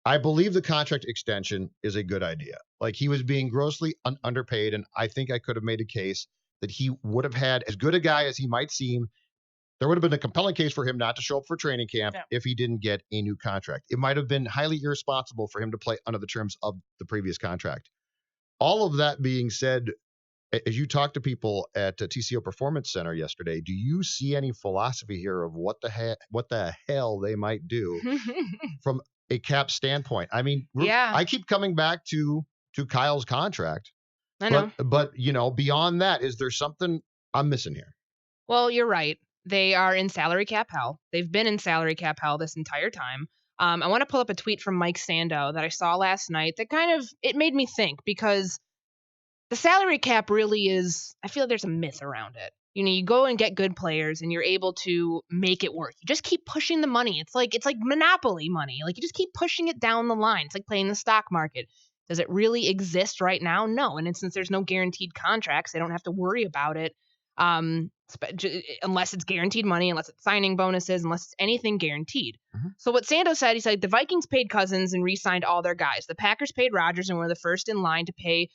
I believe the contract extension is a good idea. Like, he was being grossly underpaid, and I think I could have made a case that he would have had, as good a guy as he might seem, there would have been a compelling case for him not to show up for training camp if he didn't get a new contract. It might have been highly irresponsible for him to play under the terms of the previous contract. All of that being said, as you talk to people at TCO Performance Center yesterday, do you see any philosophy here of what the hell they might do from a cap standpoint? I mean, I keep coming back to Kyle's contract. I know. But beyond that, is there something I'm missing here? Well, you're right. They are in salary cap hell. They've been in salary cap hell this entire time. I want to pull up a tweet from Mike Sando that I saw last night that it made me think, because the salary cap really is, I feel like there's a myth around it. You go and get good players and you're able to make it work. You just keep pushing the money. It's like monopoly money. Like, you just keep pushing it down the line. It's like playing the stock market. Does it really exist right now? No. And since there's no guaranteed contracts, they don't have to worry about it. Unless it's guaranteed money, unless it's signing bonuses, unless it's anything guaranteed. Mm-hmm. So what Sando said, he said the Vikings paid Cousins and re-signed all their guys. The Packers paid Rodgers and were the first in line to pay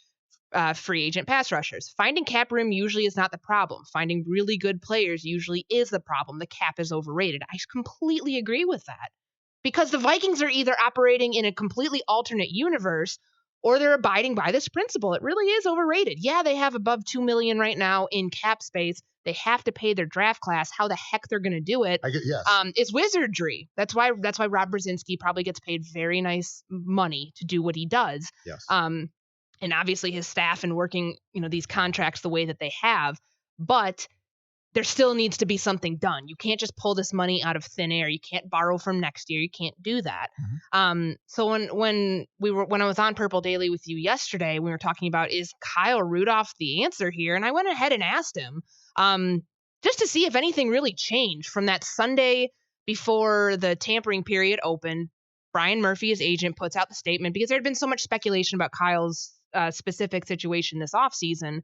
free agent pass rushers. Finding cap room usually is not the problem. Finding really good players usually is the problem. The cap is overrated. I completely agree with that, because the Vikings are either operating in a completely alternate universe or they're abiding by this principle. It really is overrated. Yeah, they have above $2 million right now in cap space. They have to pay their draft class. How the heck they're going to do it? Yes. Is wizardry. That's why Rob Brzezinski probably gets paid very nice money to do what he does. Yes. And obviously his staff and working, these contracts the way that they have, but there still needs to be something done. You can't just pull this money out of thin air. You can't borrow from next year. You can't do that. Mm-hmm. So when I was on Purple Daily with you yesterday, we were talking about, is Kyle Rudolph the answer here? And I went ahead and asked him, just to see if anything really changed from that Sunday before the tampering period opened. Brian Murphy, his agent, puts out the statement because there had been so much speculation about Kyle's specific situation this offseason.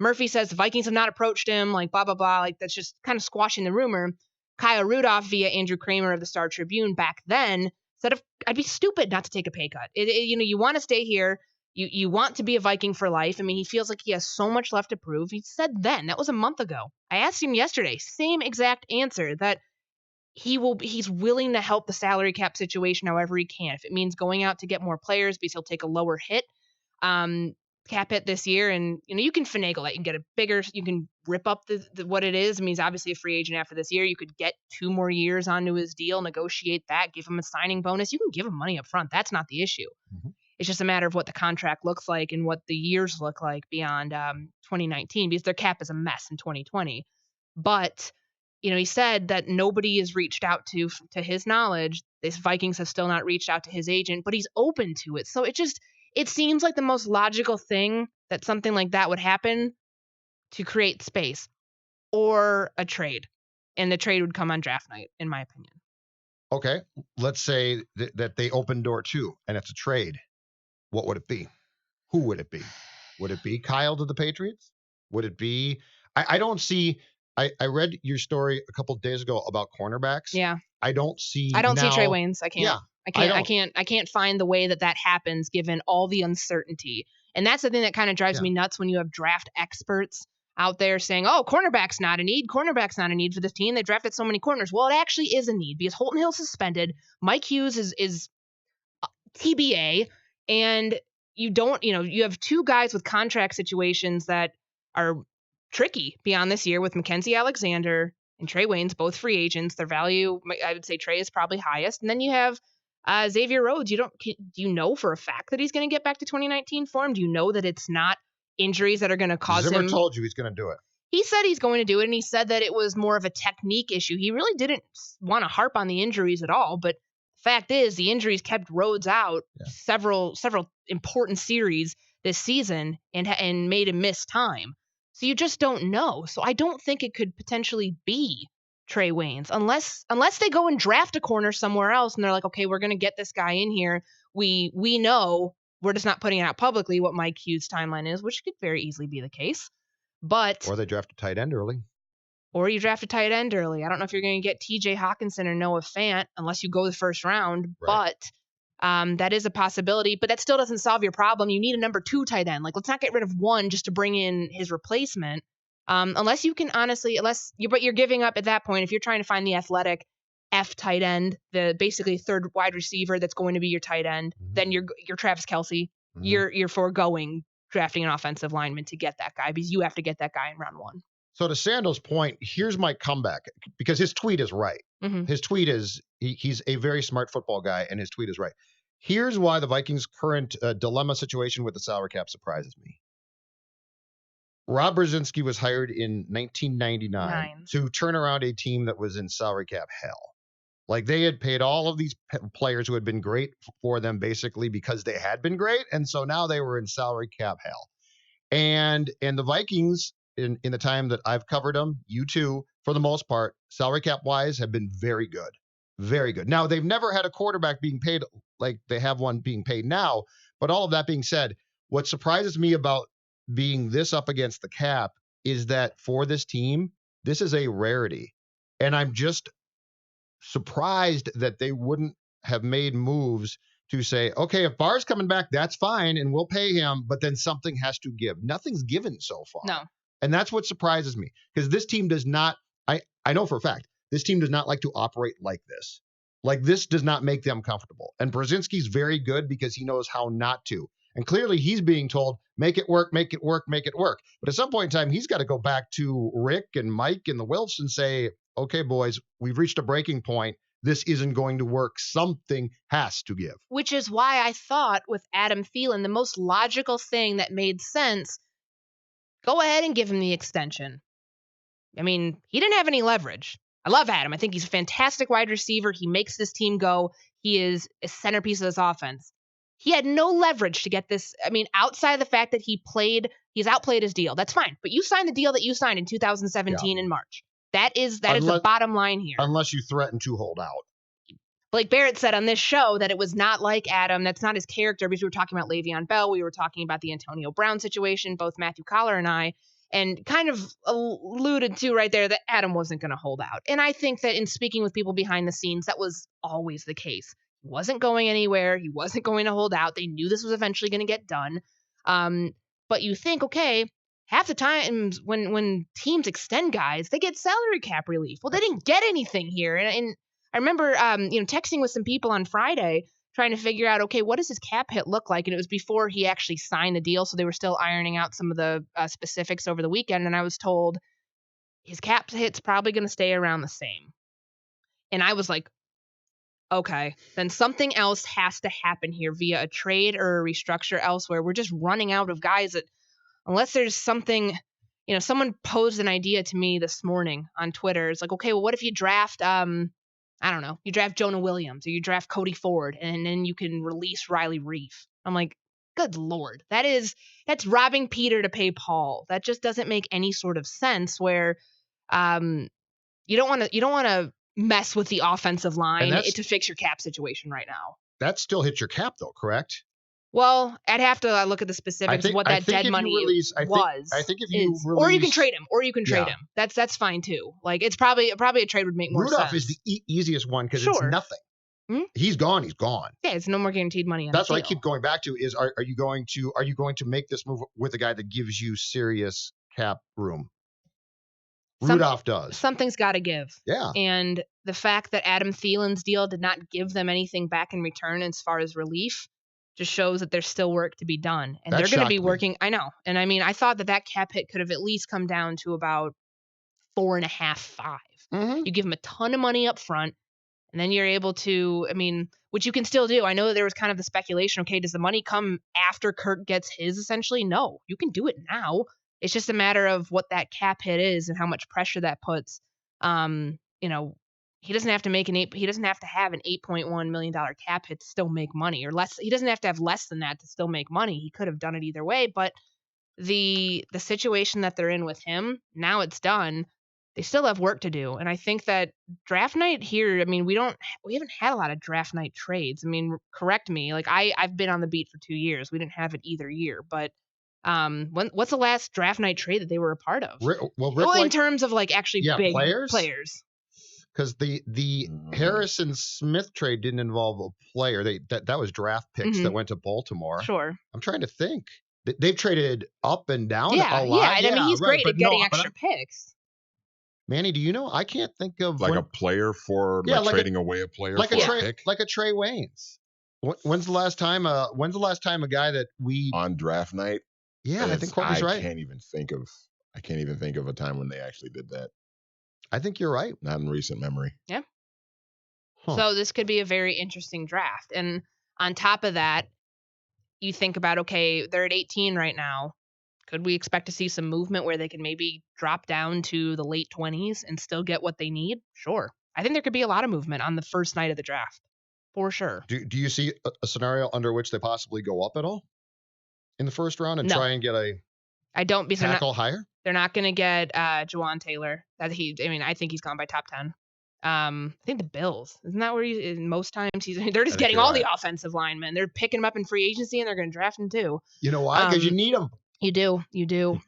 Murphy says the Vikings have not approached him, like blah, blah, blah. Like, that's just kind of squashing the rumor. Kyle Rudolph, via Andrew Kramer of the Star Tribune back then, said, I'd be stupid not to take a pay cut. You want to stay here. You want to be a Viking for life. I mean, he feels like he has so much left to prove. He said then, that was a month ago. I asked him yesterday, same exact answer, that he's willing to help the salary cap situation however he can. If it means going out to get more players because he'll take a lower hit, cap hit this year, and you can finagle that. You can get a bigger, you can rip up the what it is. I mean, he's obviously a free agent after this year. You could get 2 more years onto his deal, negotiate that, give him a signing bonus. You can give him money up front. That's not the issue. Mm-hmm. It's just a matter of what the contract looks like and what the years look like beyond 2019, because their cap is a mess in 2020. But he said that nobody has reached out to his knowledge. This Vikings have still not reached out to his agent, but he's open to it. So it seems like the most logical thing that something like that would happen to create space, or a trade. And the trade would come on draft night, in my opinion. Okay. Let's say that they open door 2 and it's a trade. What would it be? Who would it be? Would it be Kyle to the Patriots? Would it be, I don't see, I read your story a couple of days ago about cornerbacks. Yeah. I don't see Trey Waynes. I can't. Yeah. I can't find the way that happens given all the uncertainty. And that's the thing that kind of drives me nuts when you have draft experts out there saying, oh, cornerback's not a need for this team. They drafted so many corners. Well, it actually is a need because Holton Hill's suspended. Mike Hughes is TBA. And you have 2 guys with contract situations that are tricky beyond this year with Mackenzie Alexander and Trey Waynes, both free agents. Their value, I would say Trey is probably highest. And then you have Xavier Rhodes. Do you know for a fact that he's going to get back to 2019 form? Do you know that it's not injuries that are going to cause him? Zimmer told you he's going to do it. He said he's going to do it, and he said that it was more of a technique issue. He really didn't want to harp on the injuries at all, but the fact is the injuries kept Rhodes out several important series this season and made him miss time. So you just don't know. So I don't think it could potentially be Trey Waynes unless they go and draft a corner somewhere else and they're like, okay, we're going to get this guy in here. We know, we're just not putting it out publicly what Mike Hughes' timeline is, which could very easily be the case. Or they draft a tight end early. Or you draft a tight end early. I don't know if you're going to get TJ Hawkinson or Noah Fant unless you go the first round. Right. That is a possibility, but that still doesn't solve your problem. You need a number 2 tight end. Like, let's not get rid of one just to bring in his replacement. Unless you can honestly, but you're giving up at that point. If you're trying to find the athletic F tight end, the basically third wide receiver that's going to be your tight end, then you're Travis Kelce. You're foregoing drafting an offensive lineman to get that guy because you have to get that guy in round 1. So to Sandals' point, here's my comeback, because his tweet is right. His tweet is, he's a very smart football guy, and his tweet is right. Here's why the Vikings' current dilemma situation with the salary cap surprises me. Rob Brzezinski was hired in 1999 to turn around a team that was in salary cap hell. Like, they had paid all of these players who had been great for them basically because they had been great, and so now they were in salary cap hell. And the Vikings, in the time that I've covered them, you too, for the most part, salary cap wise, have been very good. Very good. Now, they've never had a quarterback being paid like they have one being paid now. But all of that being said, what surprises me about being this up against the cap is that for this team, this is a rarity. And I'm just surprised that they wouldn't have made moves to say, okay, if Barr's coming back, that's fine, and we'll pay him, but then something has to give. Nothing's given so far. No. And that's what surprises me, because this team does not, I know for a fact, this team does not like to operate like this. Like, this does not make them comfortable. And Brzezinski's very good because he knows how not to. And clearly he's being told, make it work, make it work, make it work. But at some point in time, he's got to go back to Rick and Mike and the Wilfs and say, okay, boys, we've reached a breaking point. This isn't going to work. Something has to give. Which is why I thought with Adam Thielen, the most logical thing that made sense, go ahead and give him the extension. I mean, he didn't have any leverage. I love Adam. I think he's a fantastic wide receiver. He makes this team go. He is a centerpiece of this offense. He had no leverage to get this. I mean, outside of the fact that he's outplayed his deal. That's fine. But you signed the deal that you signed in 2017 in March. That is the bottom line here. Unless you threaten to hold out. Blake Barrett said on this show that it was not like Adam. That's not his character, because we were talking about Le'Veon Bell. We were talking about the Antonio Brown situation, both Matthew Collar and I, and kind of alluded to right there that Adam wasn't going to hold out. And I think that in speaking with people behind the scenes, that was always the case. He wasn't going anywhere. He wasn't going to hold out. They knew this was eventually going to get done. But you think, okay, half the times when teams extend guys, they get salary cap relief. Well, they didn't get anything here. And I remember, texting with some people on Friday trying to figure out, okay, what does his cap hit look like? And it was before he actually signed the deal, so they were still ironing out some of the specifics over the weekend. And I was told his cap hit's probably going to stay around the same. And I was like, okay, then something else has to happen here via a trade or a restructure elsewhere. We're just running out of guys that, unless there's something, someone posed an idea to me this morning on Twitter. It's like, okay, well, what if you draft, you draft Jonah Williams or you draft Cody Ford and then you can release Riley Reif. I'm like, good Lord, that's robbing Peter to pay Paul. That just doesn't make any sort of sense where, you don't want to mess with the offensive line to fix your cap situation right now. That still hits your cap though, correct? Well, I'd have to look at the specifics of what that dead money was. I think if you release, or you can trade him. That's fine too. Like, it's probably a trade would make more sense. Rudolph is the easiest one because it's nothing. Mm-hmm. He's gone. Yeah, it's no more guaranteed money on That's the what deal. I keep going back to is are you going to make this move with a guy that gives you serious cap room? Rudolph does. Something's got to give. Yeah. And the fact that Adam Thielen's deal did not give them anything back in return as far as relief just shows that there's still work to be done. And they're going to be working. I know. And I mean, I thought that cap hit could have at least come down to about 4.5, 5. Mm-hmm. You give them a ton of money up front, and then you're able to, which you can still do. I know that there was kind of the speculation, okay, does the money come after Kirk gets his essentially? No, you can do it now. It's just a matter of what that cap hit is and how much pressure that puts. He doesn't have to have an $8.1 million cap hit to still make money, or less. He doesn't have to have less than that to still make money. He could have done it either way, but the situation that they're in with him, now it's done. They still have work to do. And I think that draft night here, we haven't had a lot of draft night trades. Correct me. Like, I've been on the beat for 2 years. We didn't have it either year, but what's the last draft night trade that they were a part of? In terms of actually big players. because the Harrison Smith trade didn't involve a player. That was draft picks that went to Baltimore. Sure. I'm trying to think. They've traded up and down Yeah, a lot. and I mean, he's great at getting extra picks. Manny, do you know? I can't think of a player for trading away a player like for a pick, like a Trey Waynes. When's the last time a guy that we on draft night? Yeah, I think Courtney's right. I can't even think of a time when they actually did that. I think you're right. Not in recent memory. Yeah. Huh. So this could be a very interesting draft. And on top of that, you think about, okay, they're at 18 right now. Could we expect to see some movement where they can maybe drop down to the late 20s and still get what they need? Sure. I think there could be a lot of movement on the first night of the draft, for sure. Do you see a scenario under which they possibly go up at all in the first round and try and get I don't, because tackle higher? They're not going to get Jawan Taylor. I think he's gone by top 10. I think the Bills. Isn't that where most times they're just getting all the offensive linemen. They're picking them up in free agency and they're going to draft them too. You know why? Because you need them. You do.